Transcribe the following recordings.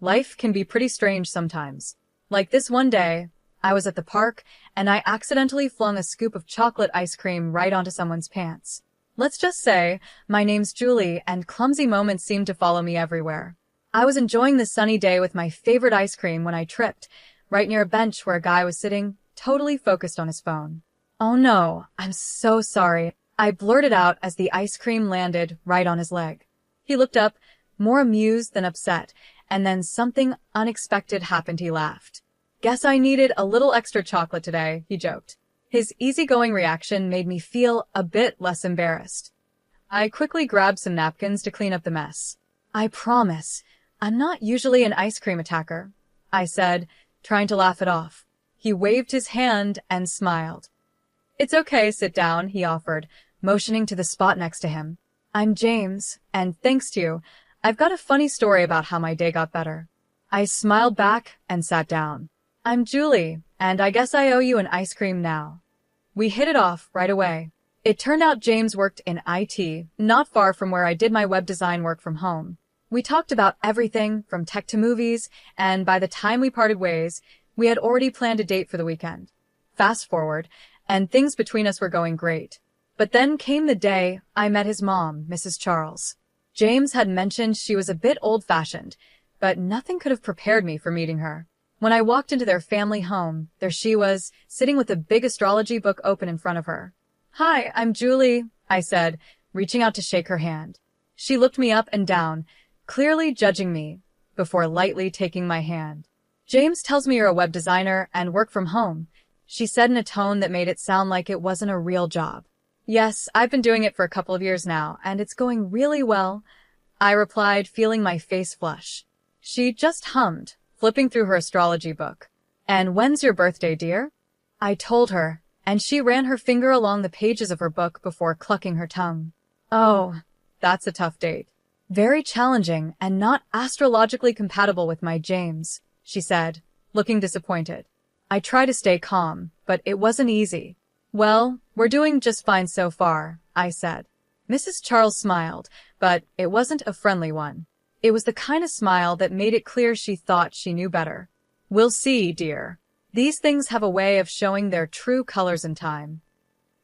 Life can be pretty strange sometimes. Like this one day, I was at the park, and I accidentally flung a scoop of chocolate ice cream right onto someone's pants. Let's just say, my name's Julie, and clumsy moments seem to follow me everywhere. I was enjoying the sunny day with my favorite ice cream when I tripped, right near a bench where a guy was sitting, totally focused on his phone. "Oh no, I'm so sorry," I blurted out as the ice cream landed right on his leg. He looked up, more amused than upset, and then something unexpected happened. He laughed. "Guess I needed a little extra chocolate today," he joked. His easygoing reaction made me feel a bit less embarrassed. I quickly grabbed some napkins to clean up the mess. "I promise, I'm not usually an ice cream attacker," I said, trying to laugh it off. He waved his hand and smiled. "It's okay, sit down," he offered, motioning to the spot next to him. "I'm James, and thanks to you, I've got a funny story about how my day got better." I smiled back and sat down. "I'm Julie, and I guess I owe you an ice cream now." We hit it off right away. It turned out James worked in IT, not far from where I did my web design work from home. We talked about everything from tech to movies, and by the time we parted ways, we had already planned a date for the weekend. Fast forward, and things between us were going great. But then came the day I met his mom, Mrs. Charles. James had mentioned she was a bit old-fashioned, but nothing could have prepared me for meeting her. When I walked into their family home, there she was, sitting with a big astrology book open in front of her. "Hi, I'm Julie," I said, reaching out to shake her hand. She looked me up and down, clearly judging me, before lightly taking my hand. "James tells me you're a web designer and work from home," she said in a tone that made it sound like it wasn't a real job. "Yes, I've been doing it for a couple of years now, and it's going really well," I replied, feeling my face flush. She just hummed, flipping through her astrology book. "And when's your birthday, dear?" I told her, and she ran her finger along the pages of her book before clucking her tongue. "Oh, that's a tough date. Very challenging and not astrologically compatible with my James," she said, looking disappointed. I tried to stay calm, but it wasn't easy. "Well, we're doing just fine so far," I said. Mrs. Charles smiled, but it wasn't a friendly one. It was the kind of smile that made it clear she thought she knew better. "We'll see, dear. These things have a way of showing their true colors in time."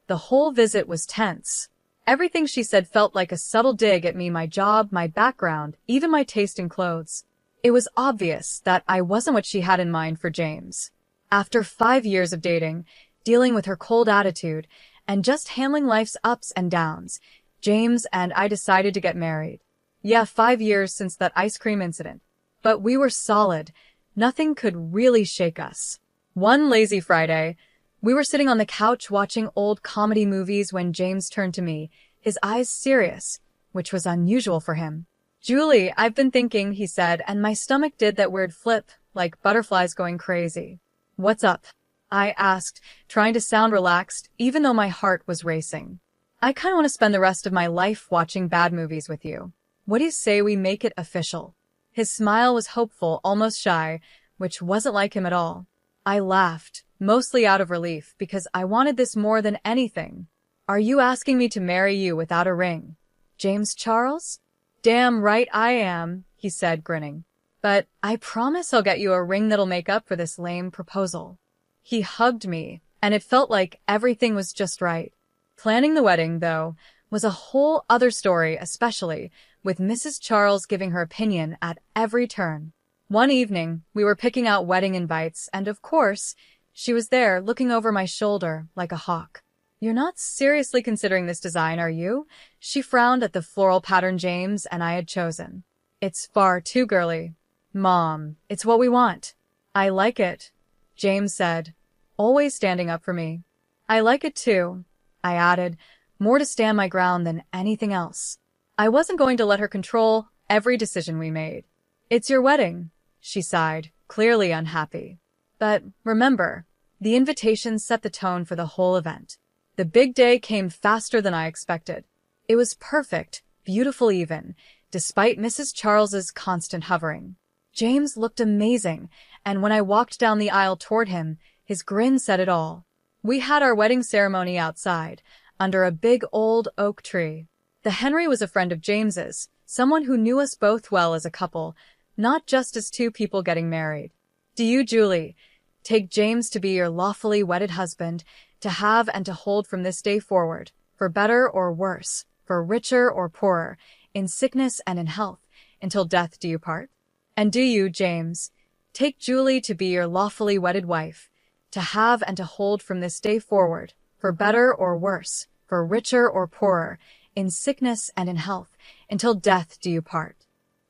The whole visit was tense. Everything she said felt like a subtle dig at me, my job, my background, even my taste in clothes. It was obvious that I wasn't what she had in mind for James. After 5 years of dating, dealing with her cold attitude, and just handling life's ups and downs, James and I decided to get married. Yeah, 5 years since that ice cream incident. But we were solid. Nothing could really shake us. One lazy Friday, we were sitting on the couch watching old comedy movies when James turned to me, his eyes serious, which was unusual for him. "Julie, I've been thinking," he said, and my stomach did that weird flip, like butterflies going crazy. "What's up?" I asked, trying to sound relaxed, even though my heart was racing. "I kinda want to spend the rest of my life watching bad movies with you. What do you say we make it official?" His smile was hopeful, almost shy, which wasn't like him at all. I laughed, mostly out of relief, because I wanted this more than anything. "Are you asking me to marry you without a ring, James Charles?" "Damn right I am," he said, grinning. "But I promise I'll get you a ring that'll make up for this lame proposal." He hugged me, and it felt like everything was just right. Planning the wedding, though, was a whole other story, especially with Mrs. Charles giving her opinion at every turn. One evening, we were picking out wedding invites, and of course, she was there looking over my shoulder like a hawk. "You're not seriously considering this design, are you?" She frowned at the floral pattern James and I had chosen. "It's far too girly." "Mom, it's what we want." "I like it," James said, always standing up for me. "I like it too," I added, more to stand my ground than anything else. I wasn't going to let her control every decision we made. "It's your wedding," she sighed, clearly unhappy. But remember, the invitation set the tone for the whole event. The big day came faster than I expected. It was perfect, beautiful even, despite Mrs. Charles's constant hovering. James looked amazing, and when I walked down the aisle toward him, his grin said it all. We had our wedding ceremony outside, under a big old oak tree. The Henry was a friend of James's, someone who knew us both well as a couple, not just as two people getting married. Do you, Julie, take James to be your lawfully wedded husband, to have and to hold from this day forward, for better or worse, for richer or poorer, in sickness and in health, until death do you part? And do you, James, take Julie to be your lawfully wedded wife, to have and to hold from this day forward, for better or worse, for richer or poorer, in sickness and in health, until death do you part?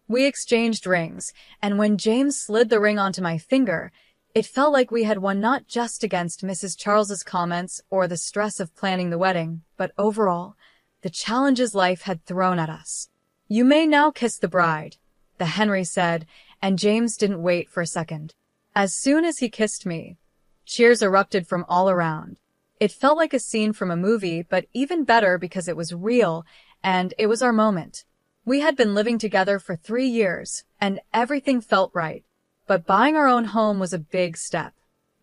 We exchanged rings, and when James slid the ring onto my finger, it felt like we had won not just against Mrs. Charles's comments or the stress of planning the wedding, but overall, the challenges life had thrown at us. You may now kiss the bride, the Henry said, and James didn't wait for a second. As soon as he kissed me, cheers erupted from all around. It felt like a scene from a movie, but even better because it was real, and it was our moment. We had been living together for 3 years, and everything felt right. But buying our own home was a big step.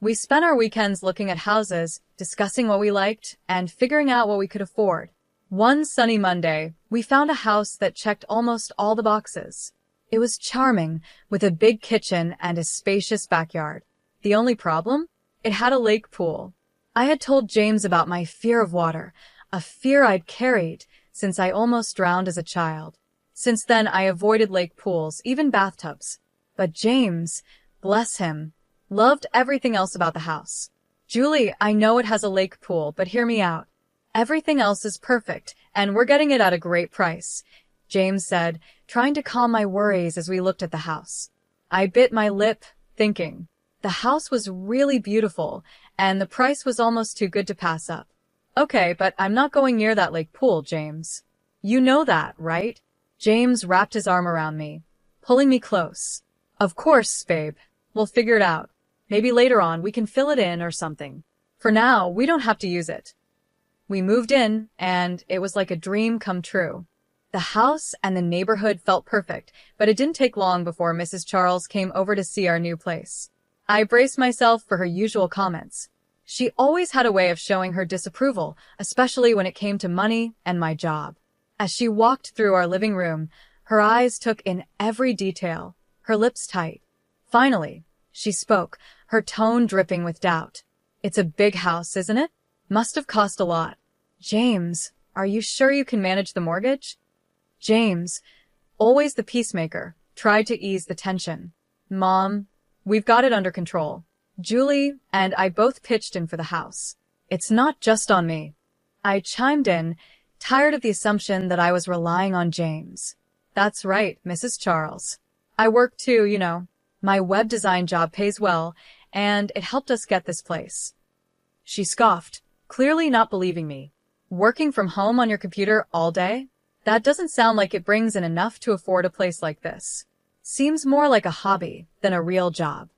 We spent our weekends looking at houses, discussing what we liked, and figuring out what we could afford. One sunny Monday, we found a house that checked almost all the boxes. It was charming, with a big kitchen and a spacious backyard. The only problem? It had a lake pool. I had told James about my fear of water, a fear I'd carried since I almost drowned as a child. Since then, I avoided lake pools, even bathtubs. But James, bless him, loved everything else about the house. Julie, I know it has a lake pool, but hear me out. Everything else is perfect, and we're getting it at a great price, James said, trying to calm my worries as we looked at the house. I bit my lip, thinking. The house was really beautiful, and the price was almost too good to pass up. Okay, but I'm not going near that lake pool, James. You know that, right? James wrapped his arm around me, pulling me close. Of course, babe. We'll figure it out. Maybe later on we can fill it in or something. For now, we don't have to use it. We moved in, and it was like a dream come true. The house and the neighborhood felt perfect, but it didn't take long before Mrs. Charles came over to see our new place. I braced myself for her usual comments. She always had a way of showing her disapproval, especially when it came to money and my job. As she walked through our living room, her eyes took in every detail, her lips tight. Finally, she spoke, her tone dripping with doubt. It's a big house, isn't it? Must have cost a lot. James, are you sure you can manage the mortgage? James, always the peacemaker, tried to ease the tension. Mom, we've got it under control. Julie and I both pitched in for the house. It's not just on me. I chimed in, tired of the assumption that I was relying on James. That's right, Mrs. Charles. I work too, you know. My web design job pays well, and it helped us get this place. She scoffed, clearly not believing me. Working from home on your computer all day? That doesn't sound like it brings in enough to afford a place like this. Seems more like a hobby than a real job.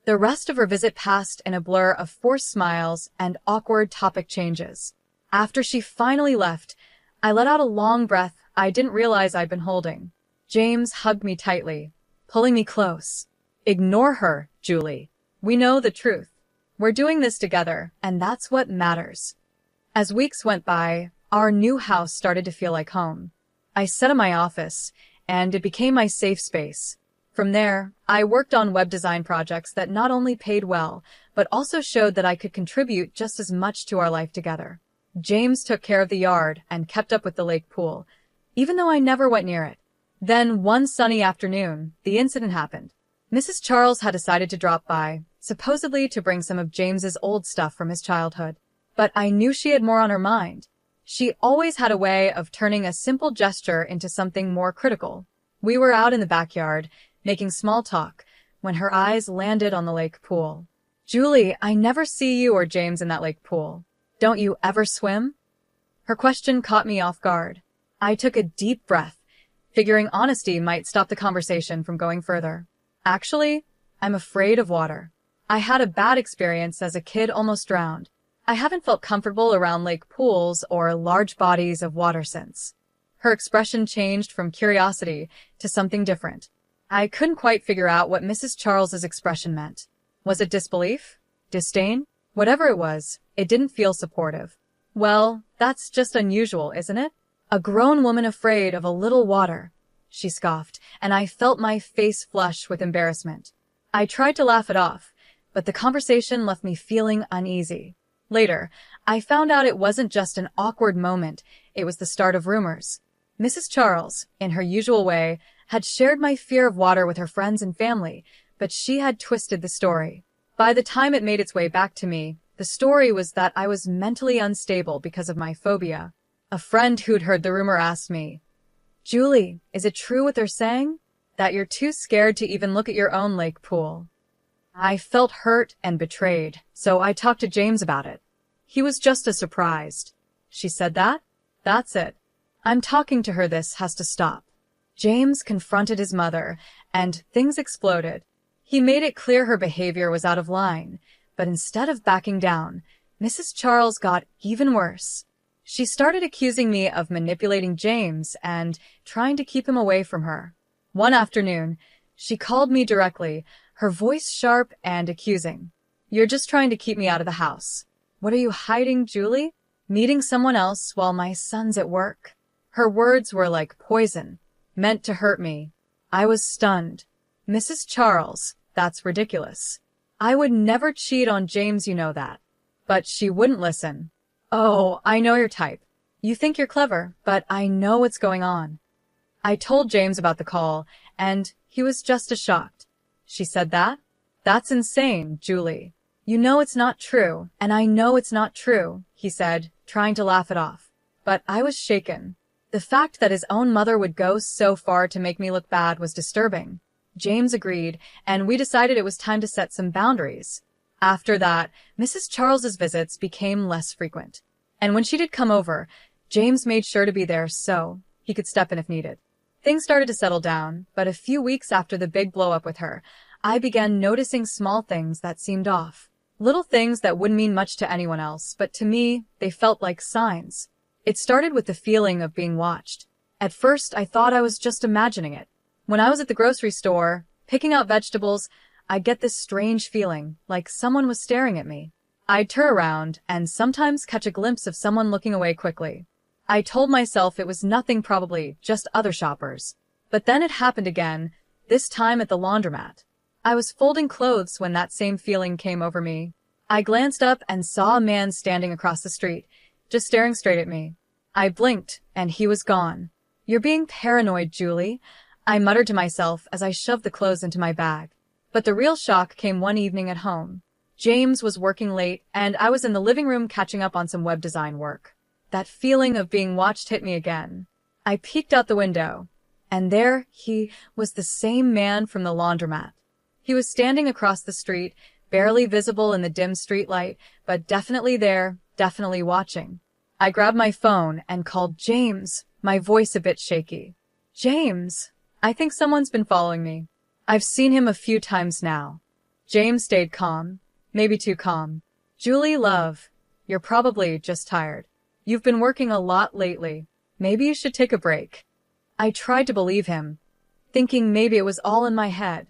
The rest of her visit passed in a blur of forced smiles and awkward topic changes. After she finally left, I let out a long breath I didn't realize I'd been holding. James hugged me tightly, pulling me close. Ignore her, Julie. We know the truth. We're doing this together, and that's what matters. As weeks went by, our new house started to feel like home. I sat in my office, and it became my safe space. From there, I worked on web design projects that not only paid well, but also showed that I could contribute just as much to our life together. James took care of the yard and kept up with the lake pool, even though I never went near it. Then, one sunny afternoon, the incident happened. Mrs. Charles had decided to drop by, supposedly to bring some of James's old stuff from his childhood. But I knew she had more on her mind. She always had a way of turning a simple gesture into something more critical. We were out in the backyard, making small talk, when her eyes landed on the lake pool. Julie, I never see you or James in that lake pool. Don't you ever swim? Her question caught me off guard. I took a deep breath, figuring honesty might stop the conversation from going further. Actually, I'm afraid of water. I had a bad experience as a kid, almost drowned. I haven't felt comfortable around lake pools or large bodies of water since. Her expression changed from curiosity to something different. I couldn't quite figure out what Mrs. Charles's expression meant. Was it disbelief? Disdain? Whatever it was, it didn't feel supportive. Well, that's just unusual, isn't it? A grown woman afraid of a little water. she scoffed, and I felt my face flush with embarrassment. I tried to laugh it off, but the conversation left me feeling uneasy. Later, I found out it wasn't just an awkward moment, it was the start of rumors. Mrs. Charles, in her usual way, had shared my fear of water with her friends and family, but she had twisted the story. By the time it made its way back to me, the story was that I was mentally unstable because of my phobia. A friend who'd heard the rumor asked me, "Julie, is it true what they're saying? That you're too scared to even look at your own lake pool?" I felt hurt and betrayed, so I talked to James about it. He was just as surprised. "She said that? That's it. I'm talking to her, this has to stop." James confronted his mother, and things exploded. He made it clear her behavior was out of line, but instead of backing down, Mrs. Charles got even worse. She started accusing me of manipulating James and trying to keep him away from her. One afternoon, she called me directly, her voice sharp and accusing. "You're just trying to keep me out of the house. What are you hiding, Julie? Meeting someone else while my son's at work?" Her words were like poison, meant to hurt me. I was stunned. "Mrs. Charles, that's ridiculous. I would never cheat on James, you know that." But she wouldn't listen. "Oh, I know your type. You think you're clever, but I know what's going on." I told James about the call, and he was just as shocked. "She said that? That's insane, Julie. You know it's not true, and I know it's not true," he said, trying to laugh it off. But I was shaken. The fact that his own mother would go so far to make me look bad was disturbing. James agreed, and we decided it was time to set some boundaries. After that, Mrs. Charles's visits became less frequent. And when she did come over, James made sure to be there so he could step in if needed. Things started to settle down, but a few weeks after the big blow-up with her, I began noticing small things that seemed off. Little things that wouldn't mean much to anyone else, but to me, they felt like signs. It started with the feeling of being watched. At first, I thought I was just imagining it. When I was at the grocery store, picking out vegetables, I'd get this strange feeling, like someone was staring at me. I'd turn around and sometimes catch a glimpse of someone looking away quickly. I told myself it was nothing, probably just other shoppers. But then it happened again, this time at the laundromat. I was folding clothes when that same feeling came over me. I glanced up and saw a man standing across the street, just staring straight at me. I blinked, and he was gone. "You're being paranoid, Julie," I muttered to myself as I shoved the clothes into my bag. But the real shock came one evening at home. James was working late, and I was in the living room catching up on some web design work. That feeling of being watched hit me again. I peeked out the window, and there he was, the same man from the laundromat. He was standing across the street, barely visible in the dim streetlight, but definitely there, definitely watching. I grabbed my phone and called James, my voice a bit shaky. "James, I think someone's been following me. I've seen him a few times now." James stayed calm, maybe too calm. "Julie, love, you're probably just tired. You've been working a lot lately. Maybe you should take a break." I tried to believe him, thinking maybe it was all in my head.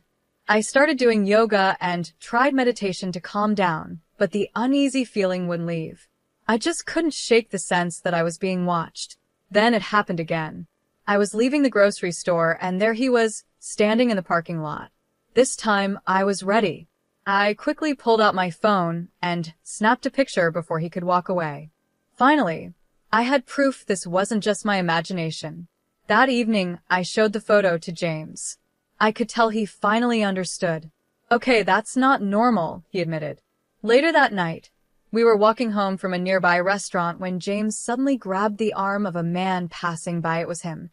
I started doing yoga and tried meditation to calm down, but the uneasy feeling wouldn't leave. I just couldn't shake the sense that I was being watched. Then it happened again. I was leaving the grocery store, and there he was, standing in the parking lot. This time, I was ready. I quickly pulled out my phone and snapped a picture before he could walk away. Finally, I had proof this wasn't just my imagination. That evening, I showed the photo to James. I could tell he finally understood. "Okay, that's not normal," he admitted. Later that night, we were walking home from a nearby restaurant when James suddenly grabbed the arm of a man passing by. It was him,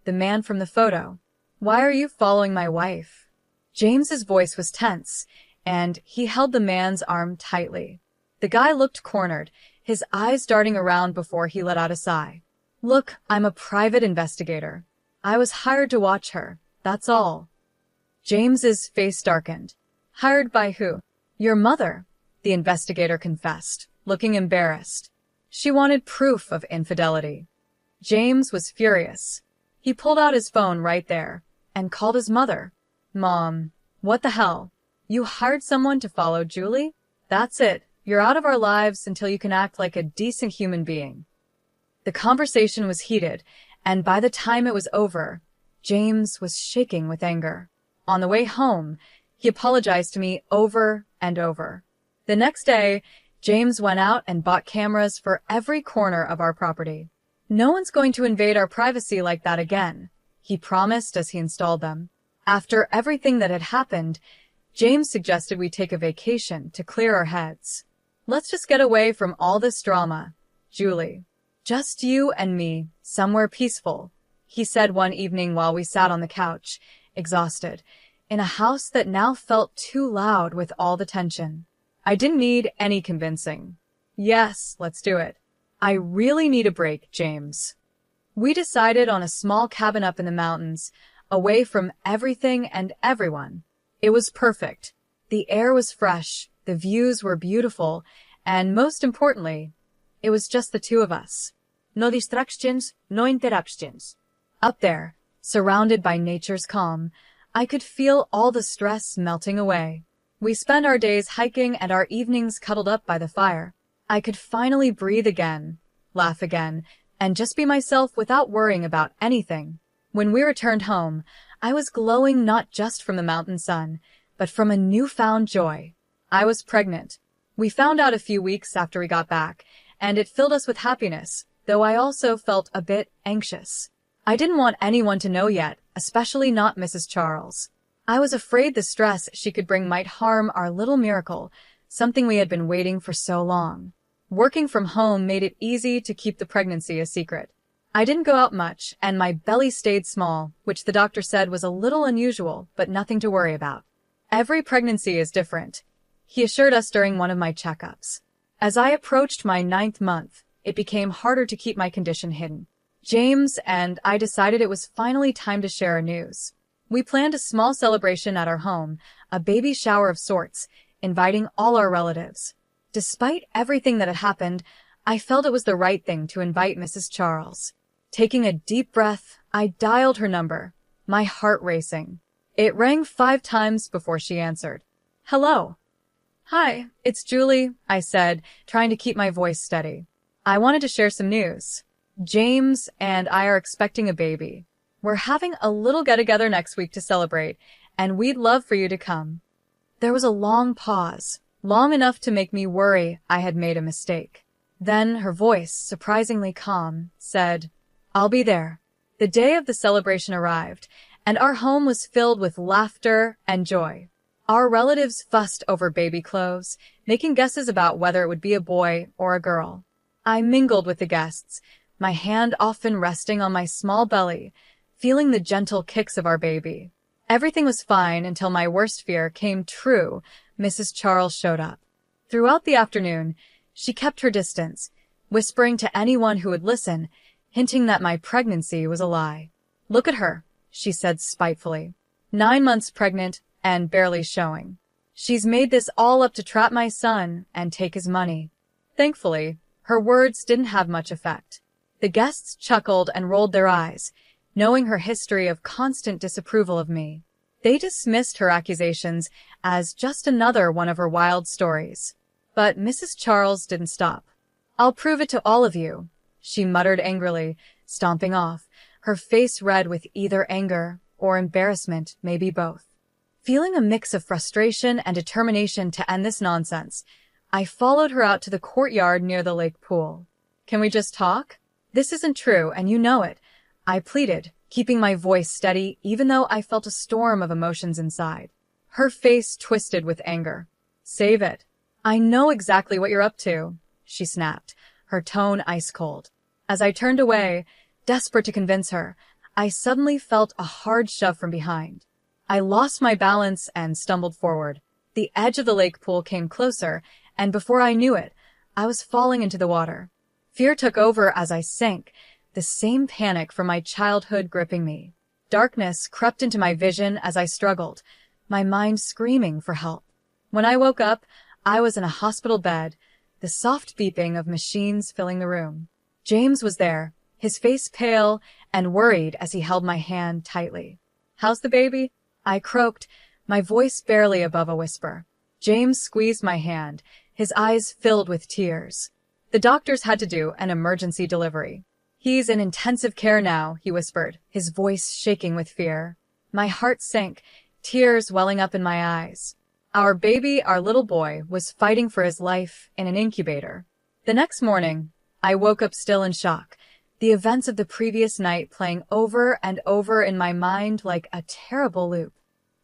the man from the photo. "Why are you following my wife?" James's voice was tense, and he held the man's arm tightly. The guy looked cornered, his eyes darting around before he let out a sigh. "Look, I'm a private investigator. I was hired to watch her, that's all." James's face darkened. "Hired by who?" "Your mother," the investigator confessed, looking embarrassed. "She wanted proof of infidelity." James was furious. He pulled out his phone right there and called his mother. "Mom, what the hell? You hired someone to follow Julie? That's it. You're out of our lives until you can act like a decent human being." The conversation was heated, and by the time it was over, James was shaking with anger. On the way home, he apologized to me over and over. The next day, James went out and bought cameras for every corner of our property. No one's going to invade our privacy like that again, he promised as he installed them. After everything that had happened, James suggested we take a vacation to clear our heads. Let's just get away from all this drama, Julie. Just you and me, somewhere peaceful, he said one evening while we sat on the couch, exhausted, in a house that now felt too loud with all the tension. I didn't need any convincing. Yes, let's do it. I really need a break, James. We decided on a small cabin up in the mountains, away from everything and everyone. It was perfect. The air was fresh, the views were beautiful, and most importantly, it was just the two of us. No distractions, no interruptions. Up there, surrounded by nature's calm, I could feel all the stress melting away. We spent our days hiking and our evenings cuddled up by the fire. I could finally breathe again, laugh again, and just be myself without worrying about anything. When we returned home, I was glowing not just from the mountain sun, but from a newfound joy. I was pregnant. We found out a few weeks after we got back, and it filled us with happiness, though I also felt a bit anxious. I didn't want anyone to know yet, especially not Mrs. Charles. I was afraid the stress she could bring might harm our little miracle, something we had been waiting for so long. Working from home made it easy to keep the pregnancy a secret. I didn't go out much, and my belly stayed small, which the doctor said was a little unusual, but nothing to worry about. Every pregnancy is different, he assured us during one of my checkups. As I approached my 9th month, it became harder to keep my condition hidden. James and I decided it was finally time to share our news. We planned a small celebration at our home, a baby shower of sorts, inviting all our relatives. Despite everything that had happened, I felt it was the right thing to invite Mrs. Charles. Taking a deep breath, I dialed her number, my heart racing. It rang 5 times before she answered. Hello. Hi, it's Julie, I said, trying to keep my voice steady. I wanted to share some news. James and I are expecting a baby. We're having a little get-together next week to celebrate, and we'd love for you to come. There was a long pause, long enough to make me worry I had made a mistake. Then her voice, surprisingly calm, said, I'll be there. The day of the celebration arrived, and our home was filled with laughter and joy. Our relatives fussed over baby clothes, making guesses about whether it would be a boy or a girl. I mingled with the guests, my hand often resting on my small belly, feeling the gentle kicks of our baby. Everything was fine until my worst fear came true. Mrs. Charles showed up. Throughout the afternoon, she kept her distance, whispering to anyone who would listen, hinting that my pregnancy was a lie. Look at her, she said spitefully. 9 months pregnant and barely showing. She's made this all up to trap my son and take his money. Thankfully, her words didn't have much effect. The guests chuckled and rolled their eyes, knowing her history of constant disapproval of me. They dismissed her accusations as just another one of her wild stories. But Mrs. Charles didn't stop. I'll prove it to all of you, she muttered angrily, stomping off, her face red with either anger or embarrassment, maybe both. Feeling a mix of frustration and determination to end this nonsense, I followed her out to the courtyard near the lake pool. Can we just talk? This isn't true, and you know it, I pleaded, keeping my voice steady even though I felt a storm of emotions inside. Her face twisted with anger. Save it. I know exactly what you're up to, she snapped, her tone ice-cold. As I turned away, desperate to convince her, I suddenly felt a hard shove from behind. I lost my balance and stumbled forward. The edge of the lake pool came closer, and before I knew it, I was falling into the water. Fear took over as I sank, the same panic from my childhood gripping me. Darkness crept into my vision as I struggled, my mind screaming for help. When I woke up, I was in a hospital bed, the soft beeping of machines filling the room. James was there, his face pale and worried as he held my hand tightly. How's the baby? I croaked, my voice barely above a whisper. James squeezed my hand, his eyes filled with tears. The doctors had to do an emergency delivery. He's in intensive care now, he whispered, his voice shaking with fear. My heart sank, tears welling up in my eyes. Our baby, our little boy, was fighting for his life in an incubator. The next morning, I woke up still in shock, the events of the previous night playing over and over in my mind like a terrible loop.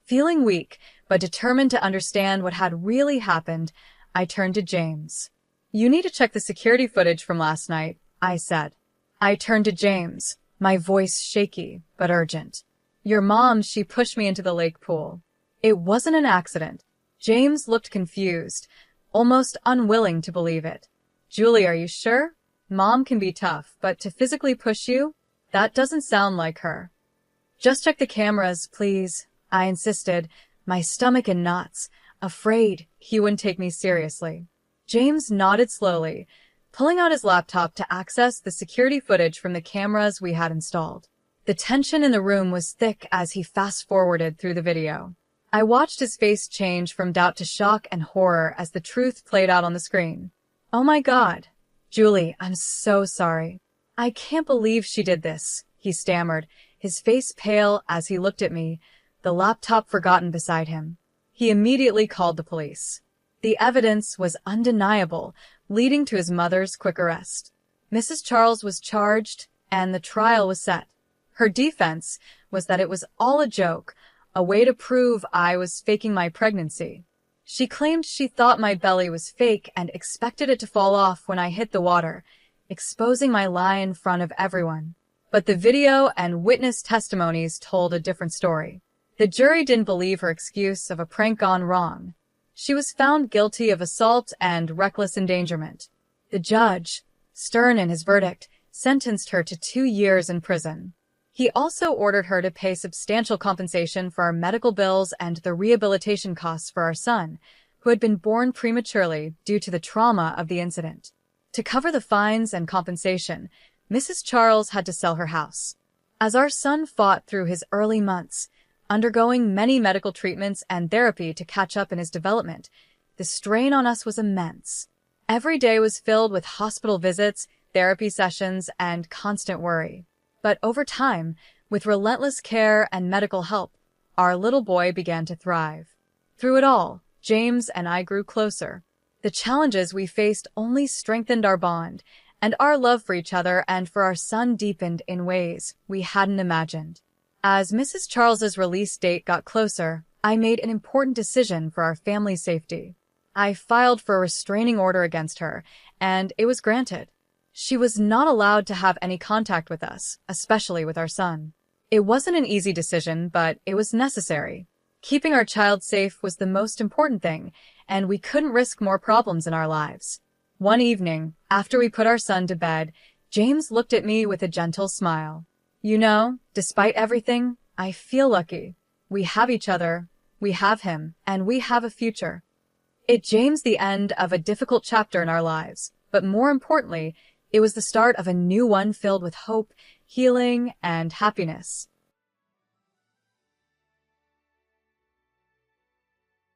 Feeling weak, but determined to understand what had really happened, I turned to James. You need to check the security footage from last night, I said. I turned to James, my voice shaky but urgent. Your mom, she pushed me into the lake pool. It wasn't an accident. James looked confused, almost unwilling to believe it. Julie, are you sure? Mom can be tough, but to physically push you? That doesn't sound like her. Just check the cameras, please, I insisted, my stomach in knots, afraid he wouldn't take me seriously. James nodded slowly, pulling out his laptop to access the security footage from the cameras we had installed. The tension in the room was thick as he fast-forwarded through the video. I watched his face change from doubt to shock and horror as the truth played out on the screen. Oh my God. Julie, I'm so sorry. I can't believe she did this, he stammered, his face pale as he looked at me, the laptop forgotten beside him. He immediately called the police. The evidence was undeniable, leading to his mother's quick arrest. Mrs. Charles was charged, and the trial was set. Her defense was that it was all a joke, a way to prove I was faking my pregnancy. She claimed she thought my belly was fake and expected it to fall off when I hit the water, exposing my lie in front of everyone. But the video and witness testimonies told a different story. The jury didn't believe her excuse of a prank gone wrong. She was found guilty of assault and reckless endangerment. The judge, stern in his verdict, sentenced her to 2 years in prison. He also ordered her to pay substantial compensation for our medical bills and the rehabilitation costs for our son, who had been born prematurely due to the trauma of the incident. To cover the fines and compensation, Mrs. Charles had to sell her house. As our son fought through his early months, undergoing many medical treatments and therapy to catch up in his development, the strain on us was immense. Every day was filled with hospital visits, therapy sessions, and constant worry. But over time, with relentless care and medical help, our little boy began to thrive. Through it all, James and I grew closer. The challenges we faced only strengthened our bond, and our love for each other and for our son deepened in ways we hadn't imagined. As Mrs. Charles's release date got closer, I made an important decision for our family's safety. I filed for a restraining order against her, and it was granted. She was not allowed to have any contact with us, especially with our son. It wasn't an easy decision, but it was necessary. Keeping our child safe was the most important thing, and we couldn't risk more problems in our lives. One evening, after we put our son to bed, James looked at me with a gentle smile. You know, despite everything, I feel lucky. We have each other, we have him, and we have a future. It James the end of a difficult chapter in our lives, but more importantly, it was the start of a new one filled with hope, healing, and happiness.